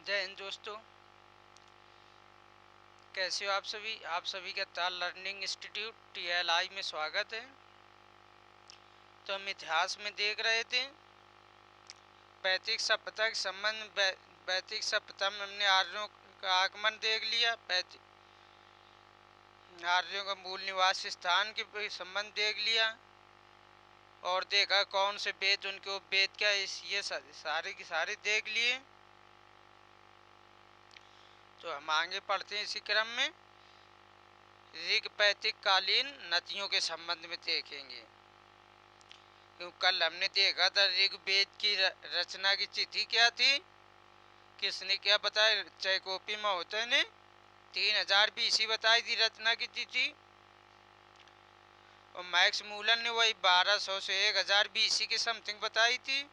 जय हिंद दोस्तों, कैसे हो आप सभी। आप सभी का ताल लर्निंग इंस्टीट्यूट TLI में स्वागत है। तो हम इतिहास में देख रहे थे पैतृक सभ्यता के संबंध। पैतृक सभ्यता में हमने आर्यों का आगमन देख लिया, आर्यों का मूल निवास स्थान के संबंध देख लिया और देखा कौन से वेद उनके उपवेद क्या ये सारे के सारे देख लिए। तो हम आगे पढ़ते हैं इसी क्रम में। ऋग पैतृक कालीन नदियों के संबंध में देखेंगे। क्योंकि कल हमने देखा था ऋग्वेद की रचना की तिथि क्या थी, किसने क्या बताया। चैकोपी महोदय ने 3000 BC बताई थी रचना की तिथि, और मैक्स मूलन ने वही 1200 से 1000 BC के समथिंग बताई थी,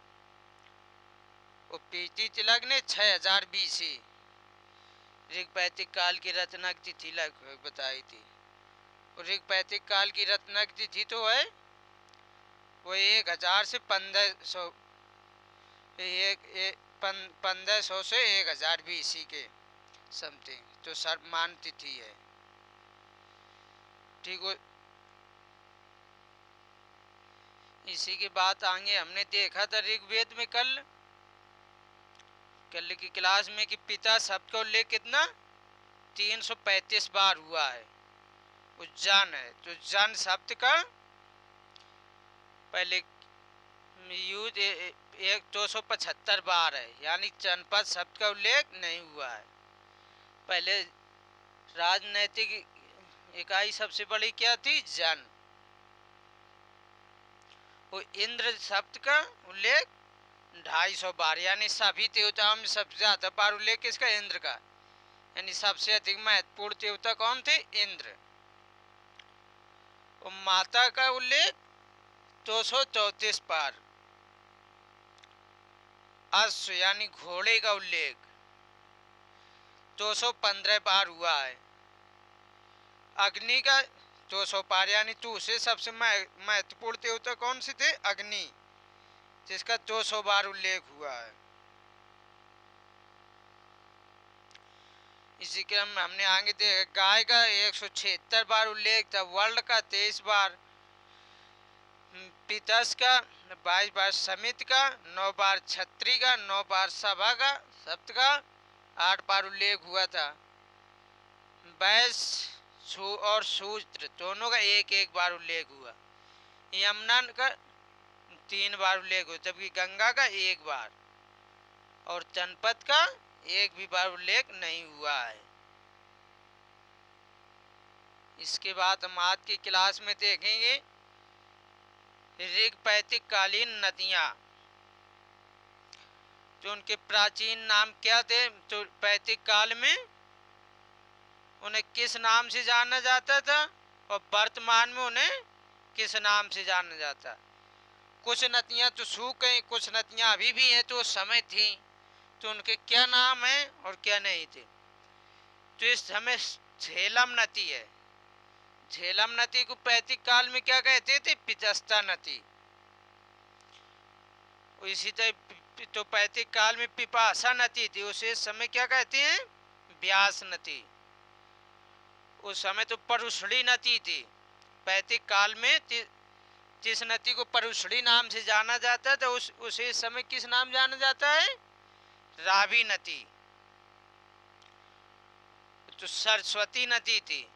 और पीटी तिलक ने 6000 BC ऋग्वैदिक काल की रचना की तिथि लगभग बताई थी। और ऋग्वैदिक काल की रचना की तिथि तो है वो 1000 से 1500 1500 से 1000 BC के समथिंग तो सर्वमान तिथि है। ठीक हो। इसी के बाद आगे हमने देखा था ऋग्वेद में कल की क्लास में कि पिता शब्द का उल्लेख कितना 335 बार हुआ है। वो जन है तो जन शब्द का पहले यूज 275 बार है, यानी जनपद शब्द का उल्लेख नहीं हुआ है। पहले राजनैतिक इकाई सबसे बड़ी क्या थी, जन। वो इंद्र शब्द का उल्लेख 250 बार, यानी सभी देवताओं में सबसे ज्यादा बार उल्लेख किसका, इंद्र का। यानी सबसे अधिक महत्वपूर्ण देवता कौन थे, इंद्र। और माता का उल्लेख 234 बार। अश्व यानी घोड़े का उल्लेख 215 बार हुआ है। अग्नि का 200 बार, यानी दूसरे सबसे महत्वपूर्ण देवता कौन से थे, अग्नि, जिसका 200 बार उल्लेख हुआ है। इसी क्रम में हमने आगे देखा गाय का 176 बार उल्लेख था, वर्ल्ड का 23 बार, पितस का 22 बार, समित का 9 बार, छत्री का 9 बार, सभा का सप्त का 8 बार उल्लेख हुआ था। वैश्य और शूद्र दोनों का एक एक बार उल्लेख हुआ। यमुना का 3 बार उल्लेख हुआ, जबकि गंगा का 1 बार, और जनपद का एक भी बार उल्लेख नहीं हुआ है। इसके बाद हम आज की क्लास में देखेंगे ऋग्वैदिक कालीन नदियां, जो उनके प्राचीन नाम क्या थे। तो वैदिक काल में उन्हें किस नाम से जाना जाता था और वर्तमान में उन्हें किस नाम से जाना जाता। कुछ नदियां तो सूख गई, कुछ नदियां अभी भी हैं, तो उस समय थी, तो उनके क्या नाम है और क्या नहीं थे। तो इस समय झेलम नदी है। झेलम नदी को वैदिक काल में क्या कहते थे, पिचस्ता नदी। इसी तरह तो वैदिक काल में पिपासा नदी थी, उसे समय क्या कहते हैं, व्यास नदी। उस समय तो परुषणी नदी थी। वैदिक काल में जिस नदी को परुषणी नाम से जाना जाता था उसे समय किस नाम जाना जाता है, रावी नदी। तो सरस्वती नदी थी।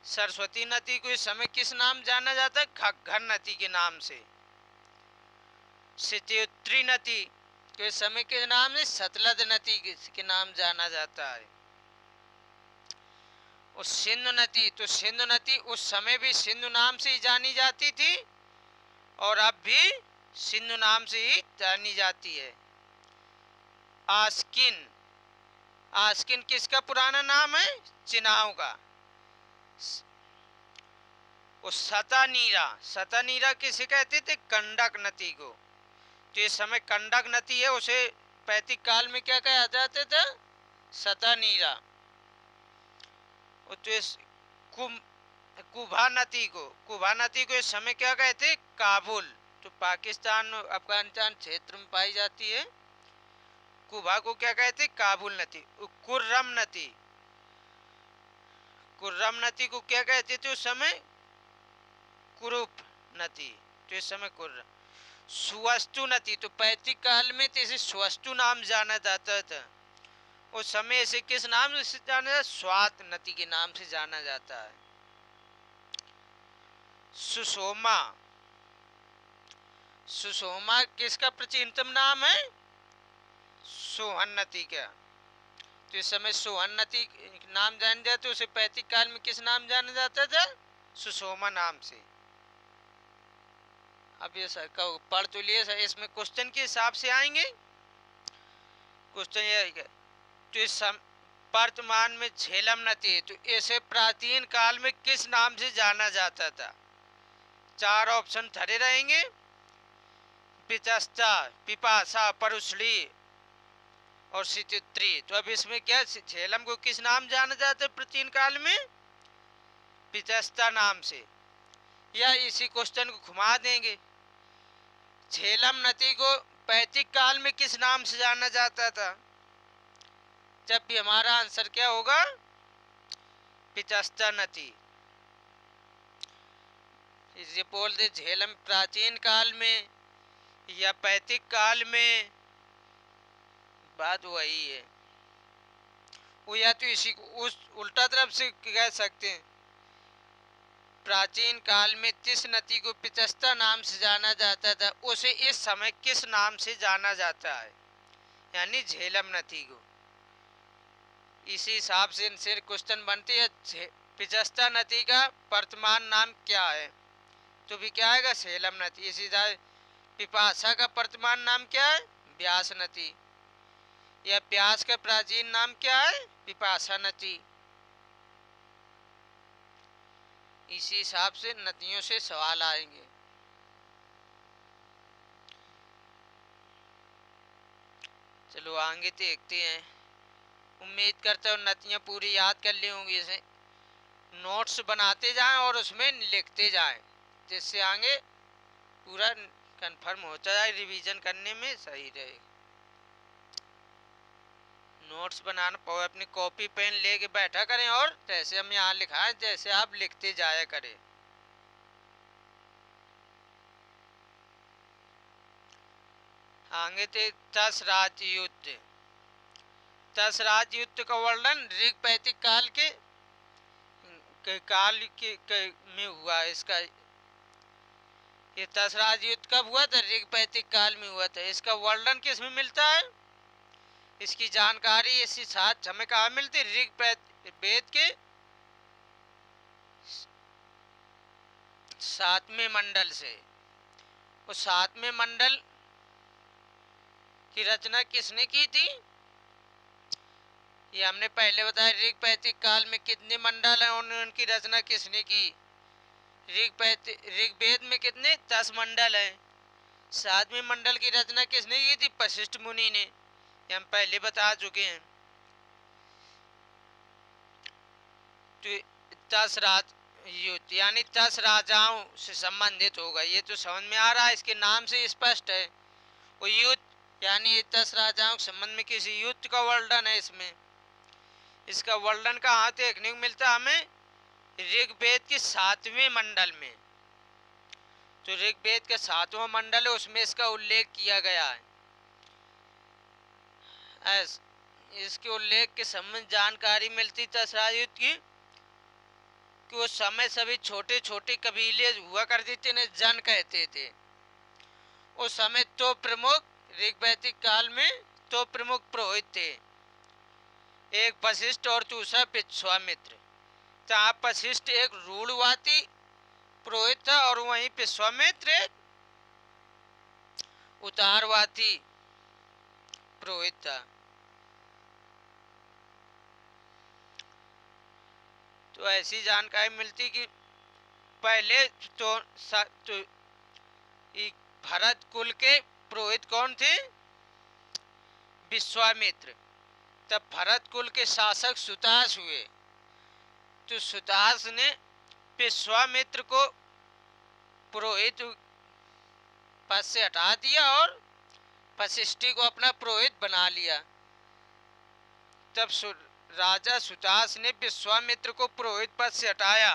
सरस्वती नदी को इस समय किस नाम जाना जाता है, घग्घर नदी के नाम से। शतयोत्री नदी के समय के नाम से सतलज नदी के नाम जाना जाता है। और सिंधु नदी, तो सिंधु नदी उस समय भी सिंधु नाम से ही जानी जाती थी और अब भी सिंधु नाम से ही जानी जाती है। आस्किन, आस्किन किसका पुराना नाम है, चिनाव का। और सतानीरा, सतानीरा किसे कहते थे, कंडक नदी को। तो इस समय कंडक नदी है, उसे वैदिक काल में क्या कहा जाता था, सतानीरा। तो इस कुभा नदी को, कुभा नदी को इस समय क्या कहते, काबुल, तो पाकिस्तान अफगानिस्तान क्षेत्र में पाई जाती है। कुबा को क्या कहते, काबुल नदी। कुर्रम नदी, कुर्रम नदी को क्या कहते थे उस समय, कुरुप नदी, तो इस समय कुर्रम। सुवस्तु नदी, तो वैदिक काल में तो इसे सुवस्तु नाम जाना जाता था, उस समय इसे किस नाम से जाना जाता, स्वात नदी के नाम से जाना जाता है। सुषोमा, सुषोमा किसका प्राचीनतम नाम है, सोहन नदी का। तो इस समय सोहन नदी नाम जान जाते, उसे वैदिक काल में किस नाम जाना जाता था, सुषोमा नाम से। अब ये सर का पढ़ तो लिए सर, इसमें क्वेश्चन के हिसाब से आएंगे। क्वेश्चन ये है, तो इस वर्तमान में झेलम नदी, तो इसे प्राचीन काल में किस नाम से जाना जाता था। चार ऑप्शन धरे रहेंगे, पिचस्ता, पिपासा, परुसली और सितित्री। तो अब इसमें क्या, झेलम को किस नाम जाना जाता है प्राचीन काल में, पिचस्ता नाम से। या इसी क्वेश्चन को घुमा देंगे, झेलम नदी को वैदिक काल में किस नाम से जाना जाता था, जब भी हमारा आंसर क्या होगा, पिचस्ता नदी। इसे बोल दे झेलम प्राचीन काल में या वैदिक काल में, बात वही है। वो या तो इसी को उस उल्टा तरफ से कह सकते हैं, प्राचीन काल में जिस नदी को पिचस्ता नाम से जाना जाता था, उसे इस समय किस नाम से जाना जाता है, यानी झेलम नदी को। इसी हिसाब से इनसे क्वेश्चन बनती है, पिचस्ता नदी का वर्तमान नाम क्या है, तो भी क्या आएगा, झेलम नदी। इसी तरह पिपासा का वर्तमान नाम क्या है, व्यास नदी, या व्यास का प्राचीन नाम क्या है, पिपासा नदी। इसी हिसाब से नदियों से सवाल आएंगे। चलो आगे देखते हैं। उम्मीद करता हूँ नदियाँ पूरी याद कर ली होंगी। इसे नोट्स बनाते जाएं और उसमें लिखते जाएं, जिससे आगे पूरा कंफर्म होता जाए, रिवीजन करने में सही रहे। नोट्स बनाना पाओ, अपनी कॉपी पेन लेके बैठा करें और जैसे हम यहाँ लिखाएं जैसे आप लिखते जाया करें। आगे थे 10 राज्य युद्ध। 10 राज्य युद्ध का वर्णन ऋग वैदिक काल के में हुआ। इसका ये 10 राज्य युद्ध कब हुआ था, ऋग वैदिक काल में हुआ था। इसका वर्णन किस में मिलता है, इसकी जानकारी इसी साथ हमें कहा मिलती, ऋग वेद के 7वें मंडल से। उस 7वें मंडल की रचना किसने की थी, ये हमने पहले बताया। ऋग वैदिक काल में कितने मंडल हैं, उनकी रचना किसने की। ऋग्वेद में कितने 10 मंडल हैं, 7वें मंडल की रचना किसने की थी, वशिष्ठ मुनि ने, ये हम पहले बता चुके हैं। तो 10 युद्ध यानी 10 राजाओं से संबंधित होगा, ये तो समझ में आ रहा है, इसके नाम से स्पष्ट है। वो युद्ध यानी 10 राजाओं के संबंध में किसी युद्ध का वर्णन है इसमें। इसका वर्णन कहाँ देखने को मिलता है हमें, ऋग्वेद के 7वें मंडल में। तो ऋग्वेद का 7वां मंडल है, उसमें इसका उल्लेख किया गया है। इसके उल्लेख के संबंध जानकारी मिलती 10 युद्ध की, कि उस समय सभी छोटे छोटे कबीले हुआ करते थे, इन्हें जन कहते थे। उस समय तो प्रमुख ऋग्वैदिक काल में तो प्रमुख पुरोहित थे, एक वशिष्ठ और दूसरा विश्वामित्र। जहाँ वशिष्ठ एक रूढ़वादी पुरोहित था और वहीं विश्वामित्र उदारवादी पुरोहित था। तो ऐसी जानकारी मिलती कि पहले तो भरत कुल के पुरोहित कौन थे, विश्वामित्र। तब भरत कुल के शासक सुतास हुए, तो सुतास ने विश्वामित्र को पुरोहित पद से हटा दिया और वशिष्ठी को अपना पुरोहित बना लिया। तब राजा सुतास ने विश्वामित्र को पुरोहित पद से हटाया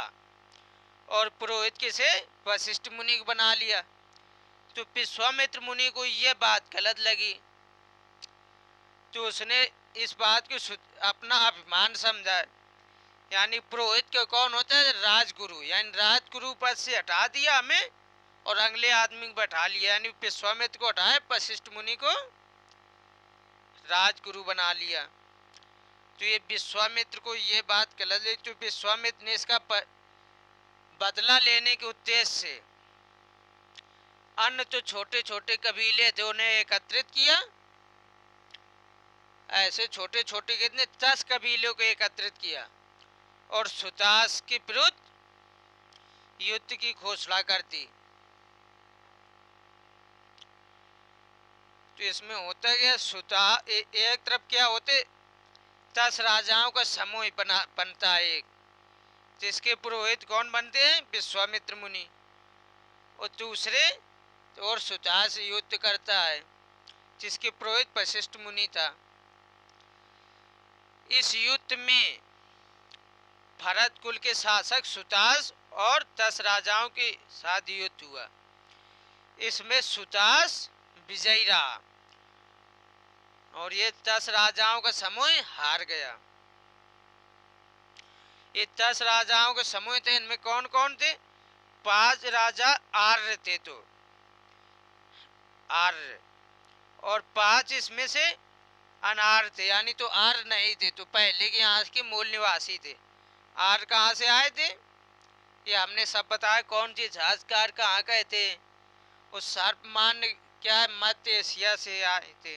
और पुरोहित किसे, वशिष्ठ मुनि को बना लिया। तो विश्वामित्र मुनि को यह बात गलत लगी, तो उसने इस बात को अपना अभिमान समझा। यानी पुरोहित को कौन होता है, राजगुरु, यानी राजगुरु पद से हटा दिया हमें और अगले आदमी को बैठा लिया। यानी विश्वामित्र को हटाया, वशिष्ठ मुनि को राजगुरु बना लिया। तो ये विश्वामित्र को ये बात गलत लगी। तो विश्वामित्र ने इसका बदला लेने के उद्देश्य से अन्य तो छोटे छोटे कबीले थे उन्हें एकत्रित किया। ऐसे छोटे छोटे कितने 10 कबीलों को एकत्रित किया और सुतास के विरुद्ध युद्ध की घोषणा कर दी। तो इसमें होता क्या, एक तरफ क्या होते 10 राजाओं का समूह बनता है एक, जिसके पुरोहित कौन बनते हैं, विश्वामित्र मुनि, और दूसरे और सुतास से युद्ध करता है जिसके पुरोहित वशिष्ठ मुनि था। इस युद्ध में भरत कुल के शासक सुतास और 10 राजाओं के साथ युद्ध हुआ। इसमें सुतास विजयी रहा और ये 10 राजाओं का समूह हार गया। ये 10 राजाओं के समूह थे, इनमें कौन कौन थे, 5 राजा आर्य थे, तो आर्य, और 5 इसमें से अनार्य थे, यानी तो आर्य नहीं थे, तो पहले के यहाँ के मूल निवासी थे। आर्य कहाँ से आए थे, ये हमने सब बताया। कौन सी इतिहासकार कहाँ गए थे, उस सर्पमान क्या है, मध्य एशिया से आए थे।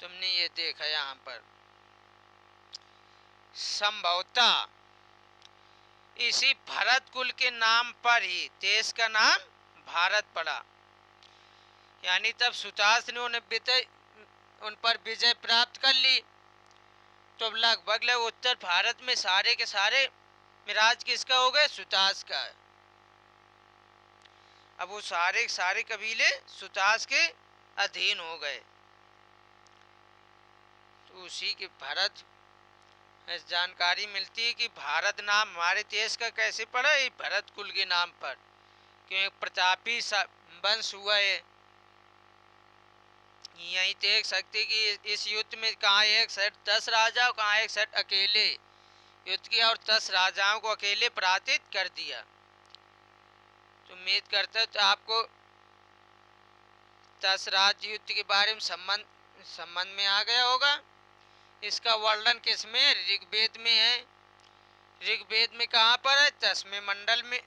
तुमने ये देखा यहाँ पर। संभवतः इसी भरत कुल के नाम पर ही देश का नाम भारत पड़ा। यानी तब सुतास ने उन पर विजय प्राप्त कर ली, तो लगभग उत्तर भारत में सारे के सारे मिराज किसका हो गए, सुतास का। अब वो सारे सारे कबीले सुतास के अधीन हो गए। तो उसी के भरत जानकारी मिलती है कि भारत नाम हमारे देश का कैसे पड़ा, ये भरत कुल के नाम पर, क्योंकि प्रतापी वंश हुआ है। यही देख सकते कि इस युद्ध में कहाँ एक साइड 10 राजा, कहाँ एक साइड अकेले युद्ध किया और 10 राजाओं को अकेले पराजित कर दिया। तो उम्मीद करता तो आपको 10 राज्य युद्ध के बारे में संबंध में आ गया होगा। इसका वर्णन किसमें, ऋग्वेद में है। ऋग्वेद में कहाँ पर है, 10वें मंडल में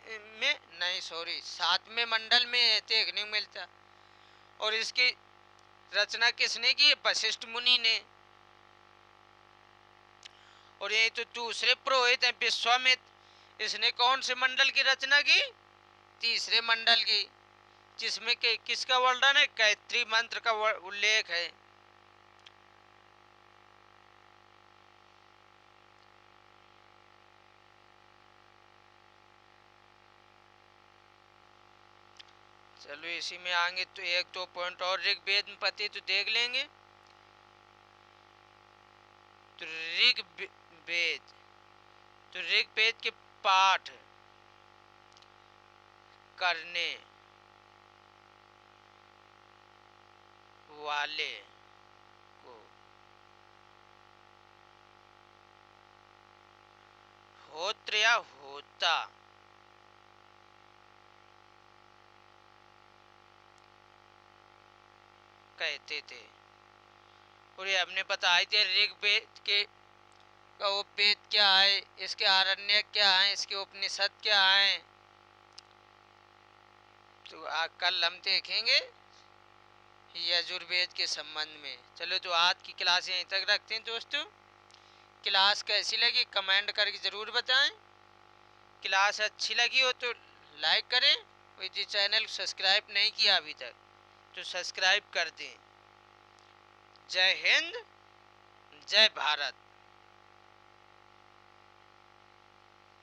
नहीं सॉरी 7वें मंडल में देखने को मिलता। और इसकी रचना किसने की, वशिष्ठ मुनि ने। और ये तो दूसरे पुरोहित है विश्वामित्र, इसने कौन से मंडल की रचना की, 3रे मंडल की, जिसमें किसका वर्णन है, गायत्री मंत्र का उल्लेख है। चलो इसी में आएंगे तो 1-2 पॉइंट और ऋग्वेद में पति तो देख लेंगे। तो ऋग्वेद के पाठ करने वाले को होत्र या होता कहते थे। और ये हमने बताया थे ऋग्वेद के का उपवेद क्या है, इसके आरण्य क्या है, इसके उपनिषद क्या है। तो कल हम देखेंगे यजुर्वेद के संबंध में। चलो तो आज की क्लास यहीं तक रखते हैं दोस्तों। क्लास कैसी लगी कमेंट करके ज़रूर बताएं। क्लास अच्छी लगी हो तो लाइक करें, और यदि चैनल सब्सक्राइब नहीं किया अभी तक तो सब्सक्राइब कर दें। जय हिंद, जय भारत।